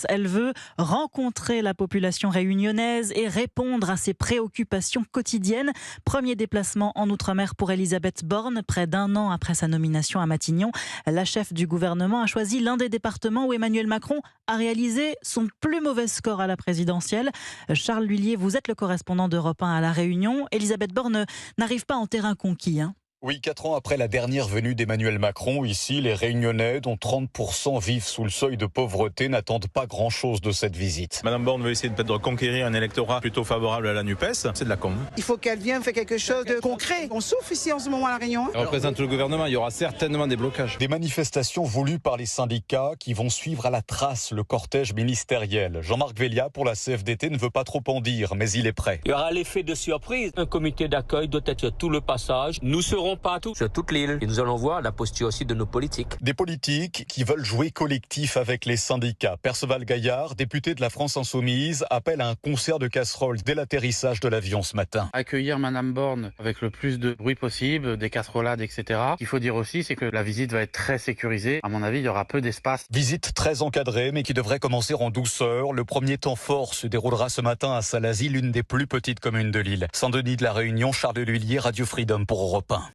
place. Elle veut rencontrer la population réunionnaise et répondre à ses préoccupations quotidiennes. Premier déplacement en Outre-mer pour Elisabeth Borne, près d'1 an après sa nomination à Matignon. La chef du gouvernement a choisi l'un des départements où Emmanuel Macron a réalisé son plus mauvais score à la présidentielle. Charles Lhuillier, vous êtes le correspondant d'Europe 1 à La Réunion. Elisabeth Borne n'arrive pas en terrain conquis. Oui, 4 ans après la dernière venue d'Emmanuel Macron, ici, les Réunionnais, dont 30% vivent sous le seuil de pauvreté, n'attendent pas grand-chose de cette visite. Madame Borne veut essayer de conquérir un électorat plutôt favorable à la NUPES. C'est de la com. Il faut qu'elle vienne faire quelque chose de concret. On souffre ici en ce moment à La Réunion. Elle représente le gouvernement, il y aura certainement des blocages. Des manifestations voulues par les syndicats qui vont suivre à la trace le cortège ministériel. Jean-Marc Vellia, pour la CFDT, ne veut pas trop en dire, mais il est prêt. Il y aura l'effet de surprise. Un comité d'accueil doit être sur tout le passage. Nous serons partout sur toute l'île et nous allons voir la posture aussi de nos politiques. Des politiques qui veulent jouer collectif avec les syndicats. Perceval Gaillard, député de la France Insoumise, appelle à un concert de casseroles dès l'atterrissage de l'avion ce matin. Accueillir Madame Borne avec le plus de bruit possible, des casserolades, etc. Ce qu'il faut dire aussi, c'est que la visite va être très sécurisée. À mon avis, il y aura peu d'espace. Visite très encadrée, mais qui devrait commencer en douceur. Le premier temps fort se déroulera ce matin à Salazie, l'une des plus petites communes de l'île. Saint-Denis de la Réunion, Charles Lhuillier, Radio Freedom pour Europe 1.